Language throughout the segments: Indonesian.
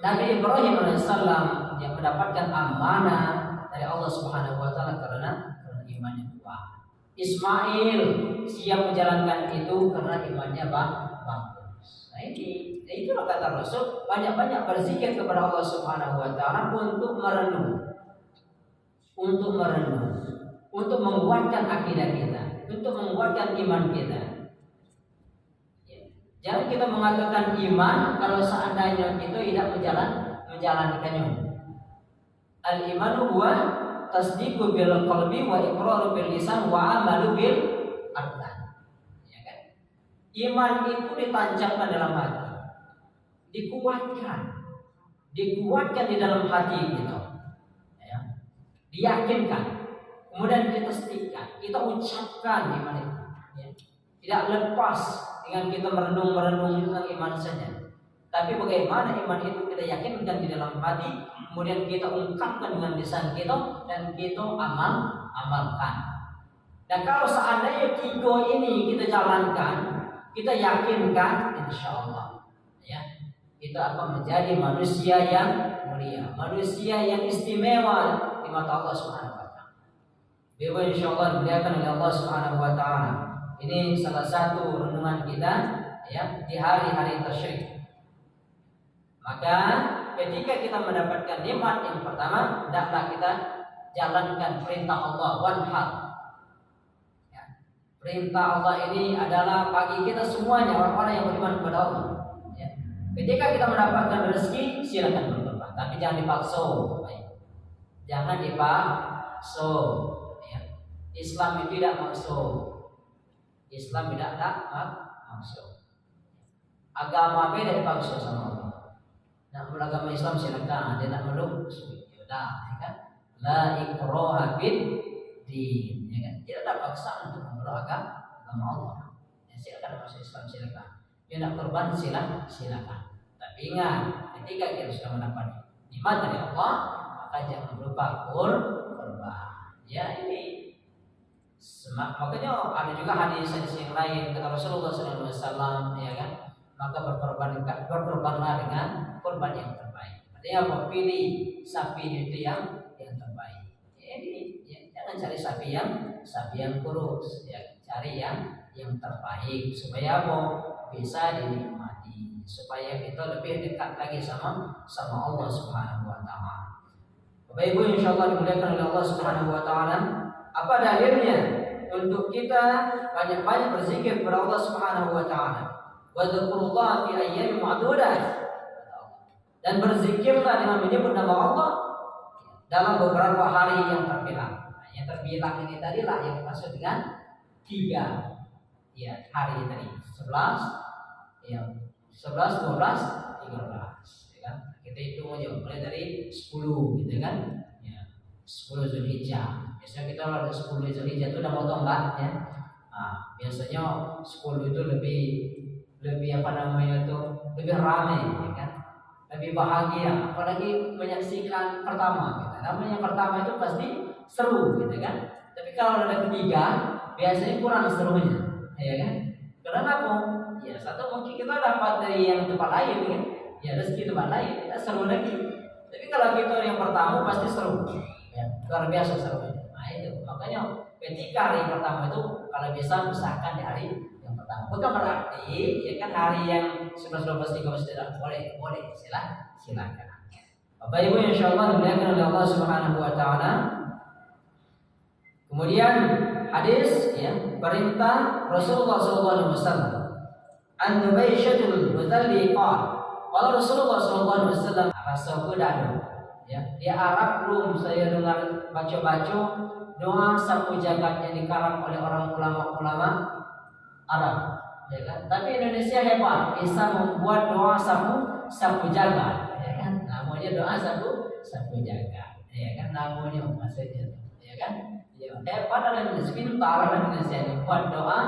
Nabi Ibrahim alaihissalam yang mendapatkan amanah dari Allah Subhanahu wa taala karena imannya kuat. Ismail siap menjalankan itu karena imannya bagus. Nah itulah kata Rasul, banyak-banyak berzikir kepada Allah Subhanahu wa taala untuk merenung, untuk menguatkan akidah kita, untuk menguatkan iman kita. Jangan kita mengatakan iman kalau seandainya kita tidak menjalankannya. Al-imanu huwa tasdiqu bil qalbi wa iqraru bil lisan wa amalu bil arkan. Ya kan? Iman itu ditancapkan dalam hati. Dikuatkan di dalam hati kita. Ya. Diyakinkan. Kemudian ditasdiqkan, kita ucapkan iman itu. Ya. Tidak lepas dengan kita merenung tentang iman saja. Tapi bagaimana iman itu kita yakinkan di dalam hati, kemudian kita ungkapkan dengan lisan kita dan kita amalkan. Dan kalau seandainya tiga ini kita jalankan, kita yakinkan, insya Allah, ya, kita akan menjadi manusia yang mulia, manusia yang istimewa di mata Allah Subhanahu Wa Taala. Bapak insya Allah dimuliakan oleh Allah Subhanahu Wa Taala. Ini salah satu renungan kita, ya, di hari-hari tasyrik. Maka ketika kita mendapatkan nikmat yang pertama, hendaklah kita jalankan perintah Allah, wanhar. Ya. Perintah Allah ini adalah bagi kita semuanya, orang-orang yang beriman kepada Allah. Ya. Ketika kita mendapatkan rezeki, silakan berkorban, tapi jangan dipaksa. Jangan dipaksa. Ya. Islam itu tidak maksa. Islam tidak maksa. Agama beda dipaksa sama Allah. Nak beragama Islam silakan, dia nak meluk, sudah, ya kan? La ikraha fid din, ya kan? Tidak ada paksaan untuk memeluk agama Allah. Ya, silakan masuk Islam silakan. Dia nak korban silakan. Tapi ingat, ketika kita sudah mendapat nikmat dari Allah, maka jangan lupa korban. Ya ini. Makanya ada juga hadis yang lain kata Rasulullah SAW, ya kan? Maka berkorbanlah dengan korban yang terbaik. Artinya apa? Pilih sapi itu yang terbaik. Jadi ya, jangan cari sapi yang kurus, ya, cari yang terbaik supaya apa? Bisa dinikmati, supaya kita lebih dekat lagi sama Allah Subhanahu Wa Taala. Bapak Ibu insyaallah dimuliakan oleh Allah Subhanahu Wa Taala. Apa dalilnya untuk kita banyak-banyak berzikir kepada Allah Subhanahu Wa Taala? Wa dzkurullaha fi ayyamin ma'dudah. Dan berzikirlah dengan menyebut nama Allah dalam beberapa hari yang terbilang. Nah, yang terbilang ini tadilah yang dimaksud dengan 3 ya hari tadi. 11 ya 11 12 13 ya kan. Kita hitung aja mulai dari 10 gitu kan. Ya. 10 Zulhijjah. Biasanya kita kalau ada 10 Zulhijjah itu udah motong enggak ya. Nah, biasanya 10 itu lebih apa namanya itu lebih ramai ya kan, lebih bahagia, apalagi menyaksikan pertama gitu. Namanya pertama itu pasti seru gitu kan, tapi kalau ada ketiga biasanya kurang serunya ya kan. Karena apa? Ya satu mungkin kita dapat dari yang tempat lain kan, ya rezeki tempat lain kita seru lagi. Tapi kalau kita yang pertama pasti seru ya, luar biasa serunya. Nah itu makanya ketika hari pertama itu kalau bisa usahakan di hari yang pertama. Bukan berarti ya kan hari yang 11, 12, 13 tidak boleh silakan. Bapak Ibu insyaallah dimuliakan oleh Allah Subhanahu Wa Taala. Kemudian hadis ya perintah Rasulullah SAW an nubaishatul mutallaqat. Kalau Rasulullah SAW rasa godaan ya di Arab Rum saya dengar baca-baca doa sapu jagat yang dikarang oleh orang ulama-ulama Arab, ya kan? Tapi Indonesia hebat, bisa membuat doa sapu jagat, ya kan? Namanya doa sapu jagat, ya kan? Namanya maksudnya, ya kan? Ya, hebat dalam Indonesia, pintar dalam Indonesia membuat doa,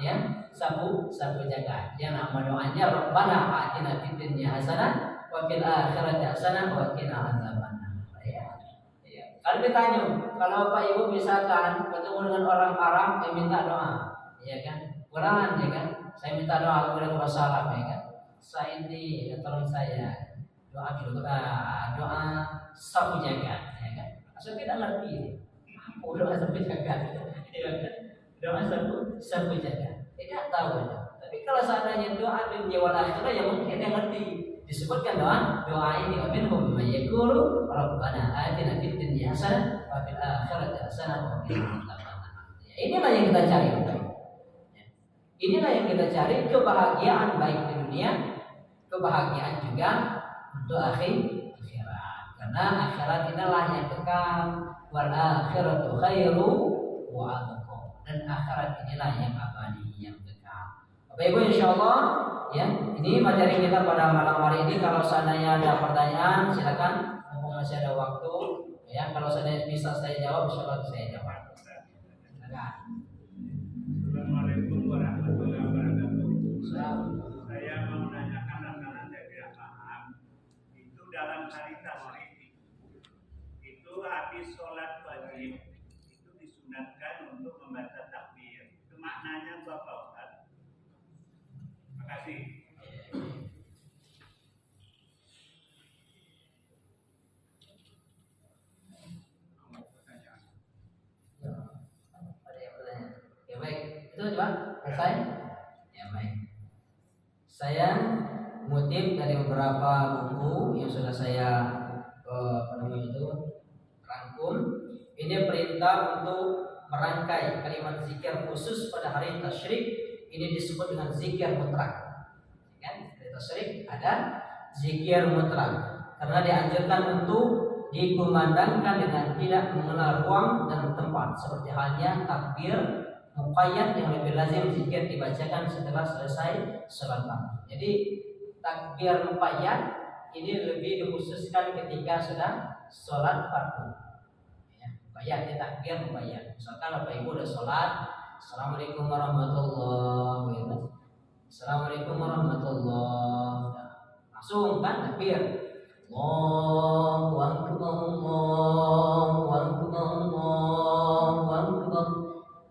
ya sapu jagat. Yang nama doanya Rabbana atina fid dunya hasanah wa fil akhirati hasanah wa qina adzabannar. Ya. Kalau ditanya, kalau Bapak Ibu misalkan ketemu dengan orang Arab yang minta doa, ya kan? Quran ya kan, saya minta doa kepada Rasulullah ya kan, saya ini ya tolong saya doa sapu jagat, ya kan? Asal kita ngerti, apa doa sapu jagat, ya kan? Doa sapu jagat, tidak tahu. Tapi kalau seandainya doa dunia wal akhirah, ya mungkin dia ngerti. Disebutkan doa ini, wa minhum may yaqulu rabbana atina fid dunya hasanah wa fil akhirati hasanah wa qina adzabannar. Inilah yang kita cari. Inilah yang kita cari, kebahagiaan baik di dunia, kebahagiaan juga untuk akhirat. Karena akhirat inilah yang kekal, wal akhiratu khairu wa abqa. Dan akhirat inilah yang abadi, yang kekal. Bapak Ibu, insyaallah ya, ini materi kita pada malam hari ini. Kalau seandainya ada pertanyaan, silakan. Mumpung masih ada waktu, ya. Kalau seandainya bisa saya jawab, insyaallah saya jawab. Silakan. Assalamualaikum warahmatullahi wabarakatuh. Saya mau menanyakan karena saya tidak paham. Itu dalam hari tasyrik itu habis sholat wajib itu disunatkan untuk membaca takbir. Itu maknanya apa Ustaz? Terima kasih. Baik, itu coba selesai. Ya baik. Saya mengutip dari beberapa buku yang sudah saya rangkum. Ini perintah untuk merangkai kalimat zikir khusus pada hari tasyrik. Ini disebut dengan zikir mutlak. Kan? Hari tasyrik ada zikir mutlak. Karena dianjurkan untuk dikumandangkan dengan tidak mengenal ruang dan tempat, seperti halnya takbir muqayyad yang lebih lazim zikir dibacakan setelah selesai sholat maghrib. Jadi takbir muqayyad ini lebih dikhususkan ketika sudah sholat fardu. Ya, muqayyad, takbir muqayyad. Misalkan Bapak Ibu udah sholat, Assalamualaikum warahmatullahi wabarakatuh. Assalamualaikum warahmatullahi wabarakatuh. Langsung kan takbir. Allahu akbar, Allahu akbar, Allahu akbar.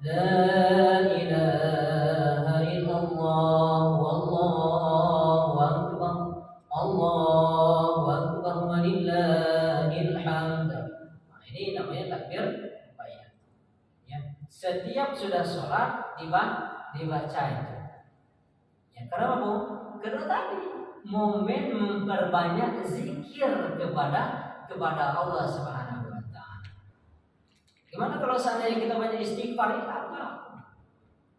La ilaha illallah wallahu akbar, Allahu akbar walillahil hamd. Nah, ini namanya takbir muqayyad. Ya, setiap sudah sholat dibaca itu. Ya, karena apa? Karena tadi momen memperbanyak zikir kepada Allah Subhanahu wa taala. Gimana kalau seandainya kita banyak istighfar, itu apa?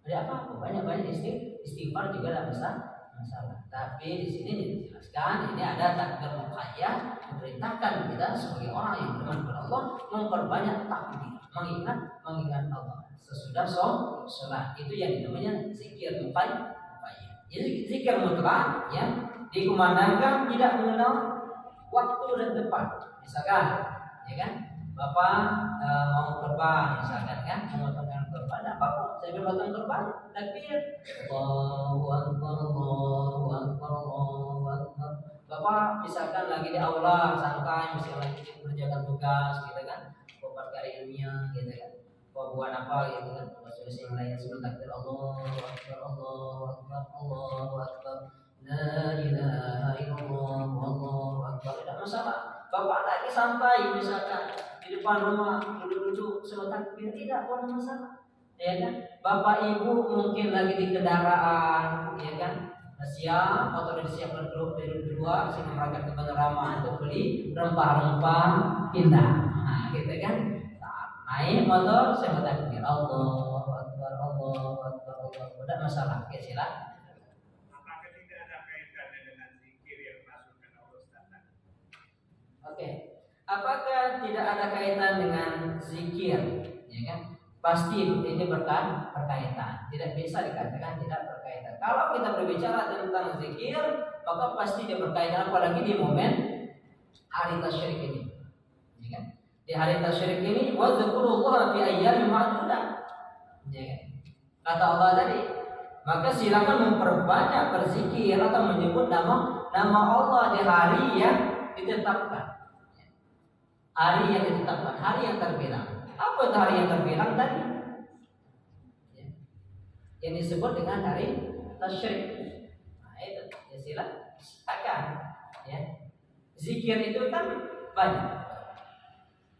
Ada apa? Banyak istighfar juga tidak masalah. Tapi di sini dijelaskan ini ada takbir muqayyad, memerintahkan kita sebagai orang yang beriman kepada Allah memperbanyak takbir, mengingat Allah sesudah sholat. Itu yang namanya zikir muqayyad. Jadi zikir mutlak ya, dikumandangkan tidak mengenal waktu dan tempat. Misalkan, ya kan? Bapak mau terbang, misalkan kan, mau terbang terbang, ada apa? Saya potong terbang, takbir, Allahu akbar, Allahu akbar, Allahu akbar. Bapak misalkan lagi di aula santai, misalkan lagi mengerjakan tugas, gitu kan, buat karya ilmiah, gitu kan, buat apa, gitu kan, tugas yang lain sebelum takbir, Allahu akbar, Allahu akbar, Allahu akbar, la ilaha illallah, Allahu akbar. Tidak masalah. Bapak lagi santai, misalkan di depan rumah duduk-duduk sebelum takbir, tidak ada masalah, ya kan? Bapak ibu mungkin lagi di kendaraan, ya kan? Siap atau disiapkan dulu dari luar, sehingga mereka ke Bandar untuk beli rempah-rempah indah, nah, gitu kan? Naik motor, saya takbir, Allahu akbar, Allahu akbar, Allahu akbar. Tidak masalah, ya silakan. Apakah tidak ada kaitannya dengan zikir yang masukkan Allah Ustaz? Oke. Apakah tidak ada kaitan dengan zikir? Ya kan? Pasti ini berkaitan. Tidak bisa dikatakan tidak berkaitan. Kalau kita berbicara tentang zikir, maka pasti dia berkaitan, apalagi di momen hari tasyrik ini. Ya kan? Di hari tasyrik ini, wa dzkurullaha fi ayyamin ma'dudah. Ya kan? Kata Allah tadi, maka silakan memperbanyak berzikir atau menyebut nama Allah di hari yang ditetapkan. Hari yang ditetapkan, hari yang terbilang. Apa itu hari yang terbilang tadi? Ya. Yang disebut dengan hari tasyrik. Nah, itu ya silakan. Ya. Zikir itu kan banyak.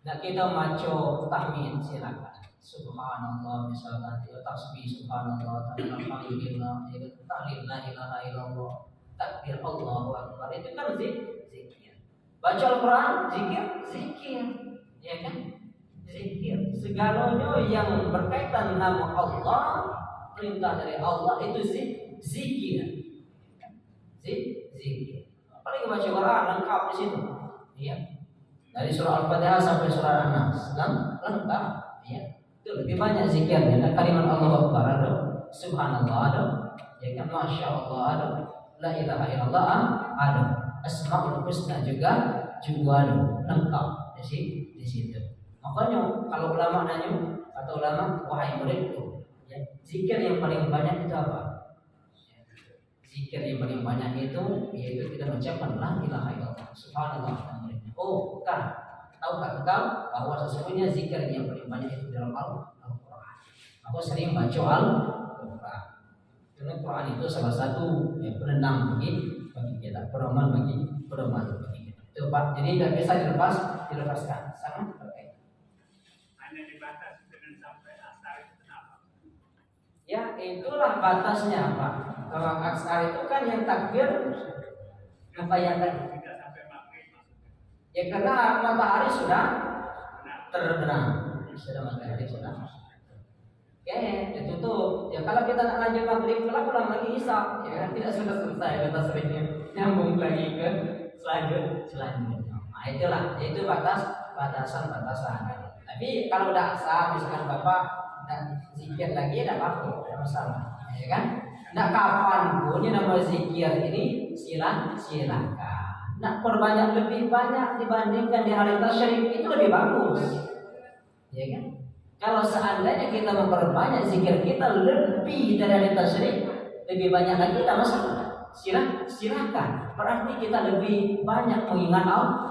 Nah kita maco tahmid silakan. Subhanallah misalkan kita tasbih subhanallah, alhamdulillah, tahlil la ilaha illallah, takbir Allahu akbar, itu kan zikir. Baca Al-Quran zikir, ya kan? Zikir. Segalanya yang berkaitan nama Allah, perintah dari Allah itu zikir. Zikir. Apalagi baca Quran lengkap di situ. Ya. Dari surah Al-Fatihah sampai surah An-Nas lengkap. Ya. Itu lebih banyak zikirnya. Ada kalimat Allah Akbar ada, Subhanallah ada, ya kan, Masya Allah ada, La ilaha illallah ada, Asmaul Husna juga ada, lengkap di situ. Makanya kalau ulama nanya, kata ulama, wahai muridku, ya, zikir yang paling banyak itu apa? Zikir yang paling banyak itu yaitu kita mengucapkan la ilaha illallah, subhanallah. Oh, bukan. Tahukah engkau bahwa sesungguhnya zikir yang paling banyak itu dalam Al-Quran? Aku sering baca Al-Quran. Karena Quran itu salah satu penenang bagi kita, pedoman bagi kita. Itu Pak. Jadi tidak bisa dilepaskan. Sangat berkaitan. Hanya dibatasi dengan sampai asar itu kenapa? Ya, itulah batasnya Pak. Kalau asar itu kan yang takbir apa yang tadi? Tidak sampai maghrib maksudnya. Ya karena matahari sudah terbenam, sudah matahari sudah. Oke, ditutup. Ya kalau kita nak lanjut maghrib, kalau pulang lagi isya, ya kan tidak selesai kita seringnya nyambung lagi ke selanjutnya. Nah itulah, itu batasan. Tapi kalau udah asar, misalkan bapak dan zikir lagi, tidak apa-apa, tidak masalah, ya kan? Nak kapan pun yang namanya zikir ini silakan. Nak perbanyak lebih banyak dibandingkan di hari tasyrik itu lebih bagus, ya kan? Kalau seandainya kita memperbanyak zikir kita lebih dari hari tasyrik, lebih banyak lagi tidak masalah. Silakan. Berarti kita lebih banyak mengingat Allah.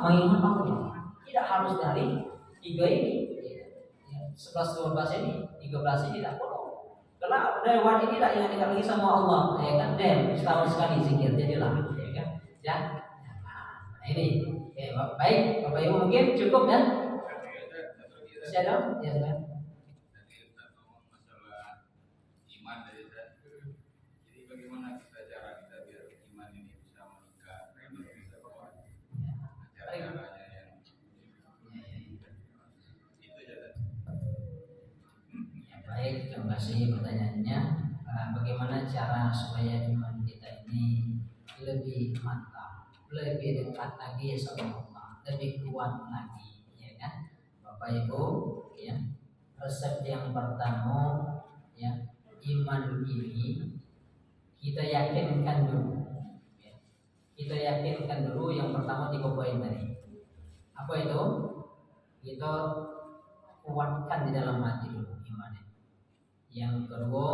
Tidak harus dari 3 ini, 11, 12 ini, 13 ini tidak perlu. Karena lewat ini tidak ingat lagi sama Allah, ya kan? Dan setahun sekali zikir jadilah, ya kan? Ya. Nah, ini, ya, baik, Bapak Ibu mungkin cukup ya? Masih ada? Ya, kan? Baik, terima kasih pertanyaannya. Bagaimana cara supaya iman kita ini lebih mantap, lebih dekat lagi sama Allah, lebih kuat lagi, ya kan? Bapak Ibu, ya. Resep yang pertama, ya, iman ini kita yakinkan dulu. Ya. Kita yakinkan dulu yang pertama 3 poin tadi. Apa itu? Kita kuatkan di dalam hati dulu imannya. Yang kedua,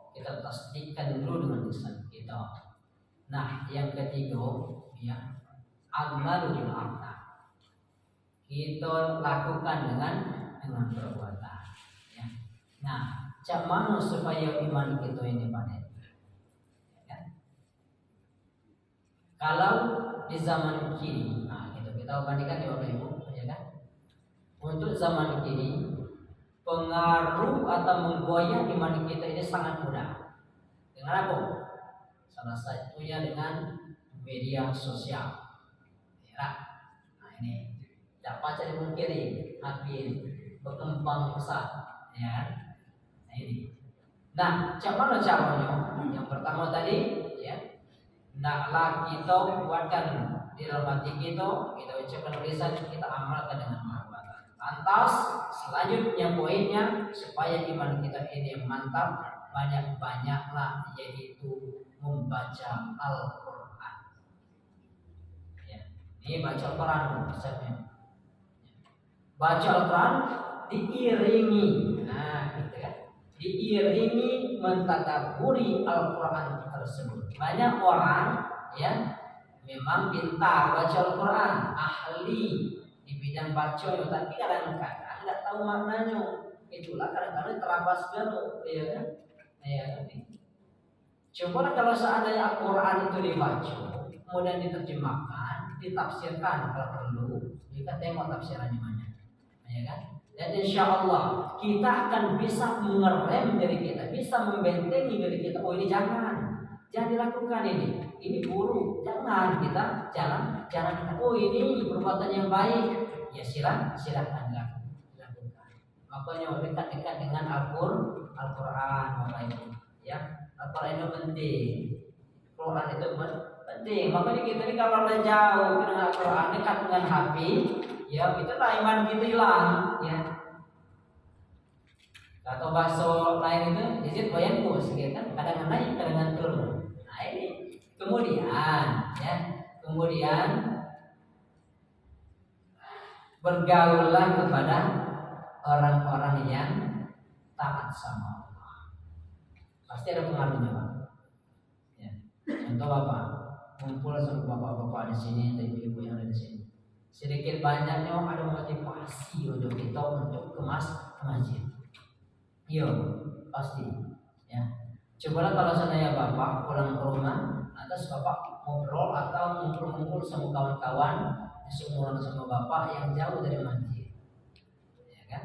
kita tasdikkan dulu dengan lisan kita. Nah, yang ketiga, ya, amalul arka. Kita lakukan dengan perbuatan. Ya. Nah, macam mana supaya iman kita ini panen? Ya. Kalau di zaman kini, nah, kita bandingkan ya Bapak Ibu, ya kan? Untuk zaman kini, pengaruh atau menggoyah iman kita ini sangat mudah. Dengan apa? Salah satunya dengan media sosial. Ya. Nah ini dapat cari mungkiri, habis berkembang pesat. Ya. Nah ini. Nah, mana caranya? Yang pertama tadi, ya, hendaklah kita buatkan di dalam hati kita ucapkan lisan, kita amalkan dengan perbuatan. Lantas selanjutnya poinnya supaya iman kita ini mantap, banyak-banyaklah yaitu membaca Al-Quran. Ya. Ini baca Al-Quran maksudnya. Baca Al-Quran diiringi, nah gitu ya, diiringi mentadaburi Al-Quran tersebut. Banyak orang ya memang pintar baca Al-Quran, ahli di bidang baca, tapi kadang-kadang nggak tahu maknanya. Itulah kadang-kadang terabas dulu, ya kan? Ya, coba kalau seandainya Al-Quran itu dibaca, kemudian diterjemahkan, ditafsirkan kalau perlu. Kita tengok tafsirannya mana, ya kan? Dan insya Allah kita akan bisa mengerem diri kita, bisa membentengi diri kita. Oh ini jangan dilakukan ini buruk, jangan kita jangan. Oh ini perbuatan yang baik, ya silakan lakukan. Makanya dekat-dekat dengan Al-Quran, Bapak Ibu. Ya, Al-Quran itu penting. Al-Quran itu penting. Makanya kita ini kalau udah jauh dengan Al-Quran, dekat dengan HP, ya itulah iman kita hilang. Ya. Atau bahasa lain itu, jadi bayanku, kan kadang naik, kadang turun. Nah ini kemudian bergaullah kepada orang-orang yang taat sama Allah. Pasti ada pengaruhnya, Pak. Ya. Contoh Bapak, ngumpul sama bapak-bapak di sini, ibu-ibu yang ada di sini. Sedikit banyaknya ada motivasi untuk kita untuk ke masjid. Iya, pasti. Ya. Cobalah kalau seandainya Bapak pulang ke rumah, lantas Bapak ngobrol atau ngumpul-ngumpul sama kawan-kawan seumuran sama Bapak yang jauh dari masjid. Ya kan?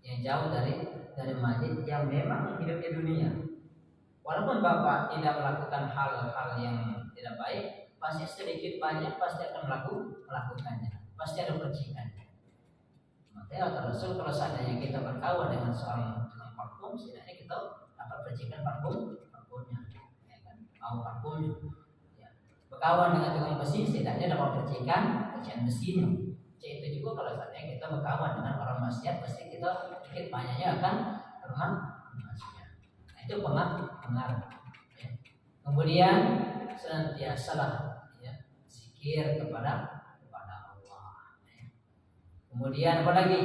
Yang jauh dari masjid yang memang hidup di dunia. Walaupun Bapak tidak melakukan hal-hal yang tidak baik, pasti sedikit banyak pasti akan melakukannya. Pasti ada percikannya. Makanya Rasul kalau seandainya kita berkawan dengan seorang tukang parfum, setidaknya kita dapat percikan parfumnya, ya kan? Mau parfumnya. Ya. Berkawan dengan tukang besi, setidaknya dapat percikan besinya. Itu juga kalau seandainya kita berkawan dengan orang maksiat, pasti kita sedikit banyaknya akan bermaksiat. Nah, itu pengaruh. Ya. Kemudian senantiasalah ya, zikir kepada Kemudian apa lagi?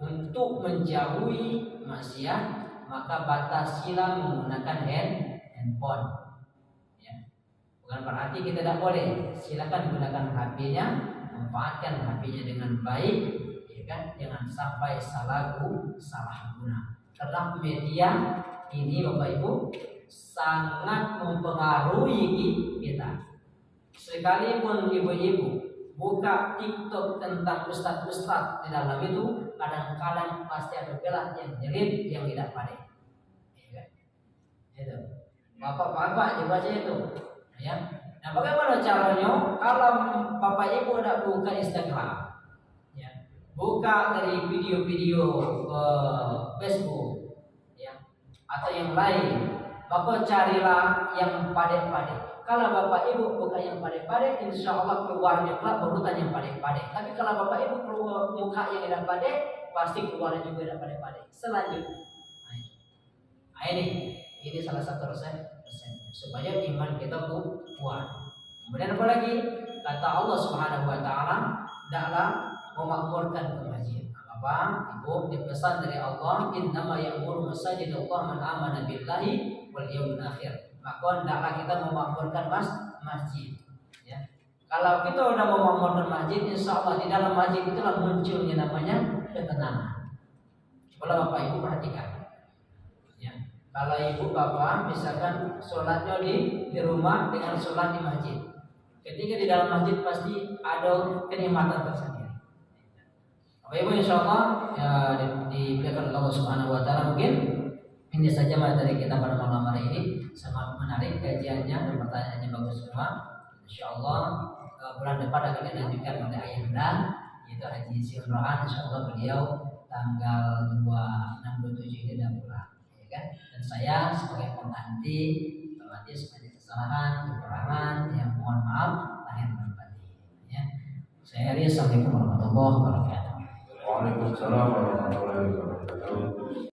Untuk menjauhi maksiat, maka batasilah menggunakan handphone. Ya. Bukan berarti kita tidak boleh. Silakan gunakan HP-nya, manfaatkan HP-nya dengan baik, ya kan? Jangan sampai salah guna. Karena media ini Bapak Ibu sangat mempengaruhi kita. Sekalipun ibu-ibu buka TikTok tentang ustaz-ustaz di dalam itu, kadang-kadang pasti ada gelas yang nyelip yang tidak pandai. Ya, itu. Bapak-bapak dibaca itu. Ya. Nah, bagaimana caranya? Kalau Bapak Ibu udah buka Instagram, ya, buka dari video-video Facebook, ya, atau yang lain, Bapak carilah yang pandai-pandai. Kalau Bapak Ibu buka yang pandai-pandai, insya Allah keluarnya kelak berurutan yang pandai-pandai. Tapi kalau Bapak Ibu keluar muka yang tidak pandai, pasti keluarnya juga tidak pandai-pandai. Selanjutnya, nah ini salah satu resep supaya iman kita kuat. Kemudian apa lagi? Kata Allah Subhanahu Wa Taala, hendaklah memakmurkan ke masjid. Apa? Ibu dipesan dari Allah, innama ya'muru masajidallah man amana billahi wal yawmil akhir. Maka hendaklah kita memakmurkan masjid. Ya. Kalau kita sudah memakmurkan masjid, insya Allah di dalam masjid itulah munculnya namanya ketenangan. Coba Bapak Ibu perhatikan. Ya. Kalau Ibu Bapak misalkan sholatnya di rumah dengan sholat di masjid, ketika di dalam masjid pasti ada kenikmatan tersendiri. Bapak Ibu insya Allah ya, diberikan Allah Subhanahu Wa Taala. Mungkin ini saja materi kita pada malam hari ini. Sangat menarik kajiannya dan pertanyaannya bagus semua. Insya Allah bulan depan akan dilanjutkan oleh Ayahanda, yaitu Haji Siunrohan. Insya Allah beliau tanggal 26-27 ini sudah pulang, ya kan? Dan saya sebagai pengganti sebagai kesalahan, kekurangan, yang mohon maaf lahir dan batin. Ya. Saya Assalamualaikum warahmatullahi wabarakatuh. Waalaikumsalam warahmatullahi wabarakatuh.